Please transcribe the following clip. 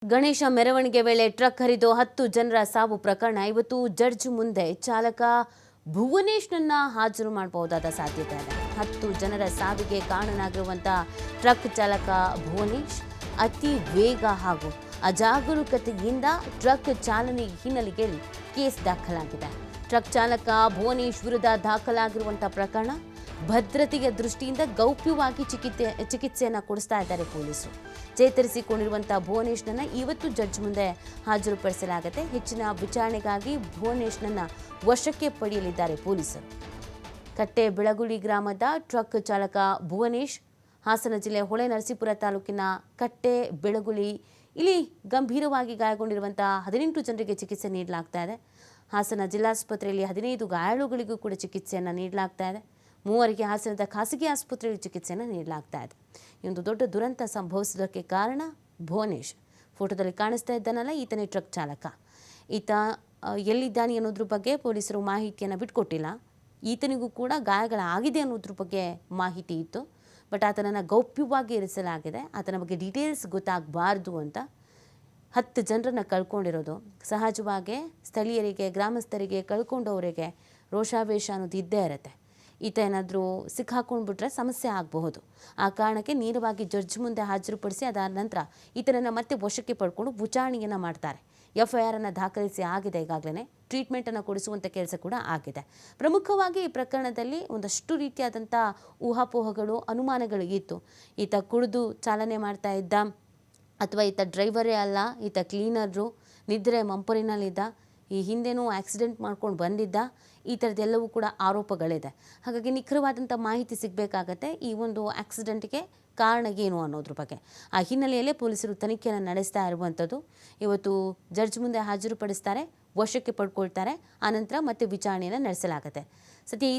ಗಣೇಶ ಮೆರವಣಿಗೆ ವೇಳೆ ಟ್ರಕ್ ಹರಿದು 10 ಜನರ ಸಾವು ಪ್ರಕರಣ ಇವತ್ತು ಜಡ್ಜ್ ಮುಂದೆ ಚಾಲಕ ಭುವನೇಶ್ನನ್ನ ಹಾಜರು ಮಾಡಬಹುದಾದ ಸಾಧ್ಯತೆ ಇದೆ. 10 ಜನರ ಸಾವಿಗೆ ಕಾರಣನಾಗಿರುವಂತಹ ಟ್ರಕ್ ಚಾಲಕ ಭುವನೇಶ್ ಅತಿ ವೇಗ ಹಾಗೂ ಅಜಾಗರೂಕತೆಯಿಂದ ಟ್ರಕ್ ಚಾಲನೆ ಹಿನ್ನೆಲೆಯಲ್ಲಿ ಕೇಸ್ ದಾಖಲಾಗಿದೆ. ಟ್ರಕ್ ಚಾಲಕ ಭುವನೇಶ್ ವಿರುದ್ಧ ದಾಖಲಾಗಿರುವಂತಹ ಪ್ರಕರಣ ಭದ್ರತೆಯ ದೃಷ್ಟಿಯಿಂದ ಗೌಪ್ಯವಾಗಿ ಚಿಕಿತ್ಸೆಯನ್ನು ಕೊಡಿಸ್ತಾ ಇದ್ದಾರೆ ಪೊಲೀಸರು. ಚೇತರಿಸಿಕೊಂಡಿರುವಂತಹ ಭುವನೇಶ್ನನ್ನ ಇವತ್ತು ಜಡ್ಜ್ ಮುಂದೆ ಹಾಜರುಪಡಿಸಲಾಗುತ್ತೆ. ಹೆಚ್ಚಿನ ವಿಚಾರಣೆಗಾಗಿ ಭುವನೇಶ್ನನ್ನ ವಶಕ್ಕೆ ಪಡೆಯಲಿದ್ದಾರೆ ಪೊಲೀಸರು. ಕಟ್ಟೆ ಬೆಳಗುಳಿ ಗ್ರಾಮದ ಟ್ರಕ್ ಚಾಲಕ ಭುವನೇಶ್ ಹಾಸನ ಜಿಲ್ಲೆ ಹೊಳೆನರಸೀಪುರ ತಾಲೂಕಿನ ಕಟ್ಟೆ ಬೆಳಗುಳಿ ಇಲ್ಲಿ ಗಂಭೀರವಾಗಿ ಗಾಯಗೊಂಡಿರುವಂತಹ 18 ಜನರಿಗೆ ಚಿಕಿತ್ಸೆ ನೀಡಲಾಗ್ತಾ ಇದೆ. ಹಾಸನ ಜಿಲ್ಲಾಸ್ಪತ್ರೆಯಲ್ಲಿ 15 ಗಾಯಾಳುಗಳಿಗೂ ಕೂಡ ಚಿಕಿತ್ಸೆಯನ್ನು ನೀಡಲಾಗ್ತಾ ಇದೆ. 3 ಹಾಸನದ ಖಾಸಗಿ ಆಸ್ಪತ್ರೆಯಲ್ಲಿ ಚಿಕಿತ್ಸೆಯನ್ನು ನೀಡಲಾಗ್ತಾ ಇದೆ. ಈ ಒಂದು ದೊಡ್ಡ ದುರಂತ ಸಂಭವಿಸೋದಕ್ಕೆ ಕಾರಣ ಭುವನೇಶ್. ಫೋಟೋದಲ್ಲಿ ಕಾಣಿಸ್ತಾ ಇದ್ದಾನಲ್ಲ, ಈತನೇ ಟ್ರಕ್ ಚಾಲಕ. ಈತ ಎಲ್ಲಿದ್ದಾನೆ ಅನ್ನೋದ್ರ ಬಗ್ಗೆ ಪೊಲೀಸರು ಮಾಹಿತಿಯನ್ನು ಬಿಟ್ಕೊಟ್ಟಿಲ್ಲ. ಈತನಿಗೂ ಕೂಡ ಗಾಯಗಳಾಗಿದೆ ಅನ್ನೋದ್ರ ಬಗ್ಗೆ ಮಾಹಿತಿ ಇತ್ತು. ಬಟ್ ಆತನನ್ನು ಗೌಪ್ಯವಾಗಿ ಇರಿಸಲಾಗಿದೆ. ಆತನ ಬಗ್ಗೆ ಡೀಟೇಲ್ಸ್ ಗೊತ್ತಾಗಬಾರ್ದು ಅಂತ 10 ಜನರನ್ನು ಕಳ್ಕೊಂಡಿರೋದು ಸಹಜವಾಗಿ ಸ್ಥಳೀಯರಿಗೆ, ಗ್ರಾಮಸ್ಥರಿಗೆ, ಕಳ್ಕೊಂಡವರಿಗೆ ರೋಷಾವೇಶ ಅನ್ನೋದು ಇದ್ದೇ ಇರುತ್ತೆ. ಈತ ಏನಾದರೂ ಸಿಕ್ಕಾಕೊಂಡ್ಬಿಟ್ರೆ ಸಮಸ್ಯೆ ಆಗಬಹುದು. ಆ ಕಾರಣಕ್ಕೆ ನೇರವಾಗಿ ಜಡ್ಜ್ ಮುಂದೆ ಹಾಜರುಪಡಿಸಿ ಅದಾದ ನಂತರ ಈತನನ್ನು ಮತ್ತೆ ವಶಕ್ಕೆ ಪಡ್ಕೊಂಡು ವಿಚಾರಣೆಯನ್ನು ಮಾಡ್ತಾರೆ. FIR ಅನ್ನು ದಾಖಲಿಸಿ ಆಗಿದೆ. ಈಗಾಗಲೇ ಟ್ರೀಟ್ಮೆಂಟನ್ನು ಕೊಡಿಸುವಂಥ ಕೆಲಸ ಕೂಡ ಆಗಿದೆ. ಪ್ರಮುಖವಾಗಿ ಈ ಪ್ರಕರಣದಲ್ಲಿ ಒಂದಷ್ಟು ರೀತಿಯಾದಂಥ ಊಹಾಪೋಹಗಳು, ಅನುಮಾನಗಳು ಇತ್ತು. ಈತ ಕುಡಿದು ಚಾಲನೆ ಮಾಡ್ತಾ ಇದ್ದ ಅಥವಾ ಈತ ಡ್ರೈವರೇ ಅಲ್ಲ, ಈತ ಕ್ಲೀನರು, ನಿದ್ರೆ ಮಂಪರಿನಲ್ಲಿದ್ದ, ಈ ಹಿಂದೆನೂ ಆಕ್ಸಿಡೆಂಟ್ ಮಾಡ್ಕೊಂಡು ಬಂದಿದ್ದ, ಈ ಥರದ್ದೆಲ್ಲವೂ ಕೂಡ ಆರೋಪಗಳಿದೆ. ಹಾಗಾಗಿ ನಿಖರವಾದಂಥ ಮಾಹಿತಿ ಸಿಗಬೇಕಾಗತ್ತೆ ಈ ಒಂದು ಆಕ್ಸಿಡೆಂಟ್ಗೆ ಕಾರಣ ಏನು ಅನ್ನೋದ್ರ ಬಗ್ಗೆ. ಆ ಹಿನ್ನೆಲೆಯಲ್ಲೇ ಪೊಲೀಸರು ತನಿಖೆಯನ್ನು ನಡೆಸ್ತಾ ಇರುವಂಥದ್ದು. ಇವತ್ತು ಜಡ್ಜ್ ಮುಂದೆ ಹಾಜರುಪಡಿಸ್ತಾರೆ, ವಶಕ್ಕೆ ಪಡ್ಕೊಳ್ತಾರೆ. ಆನಂತರ ಮತ್ತೆ ವಿಚಾರಣೆಯನ್ನು ನಡೆಸಲಾಗುತ್ತೆ. ಸದ್ಯ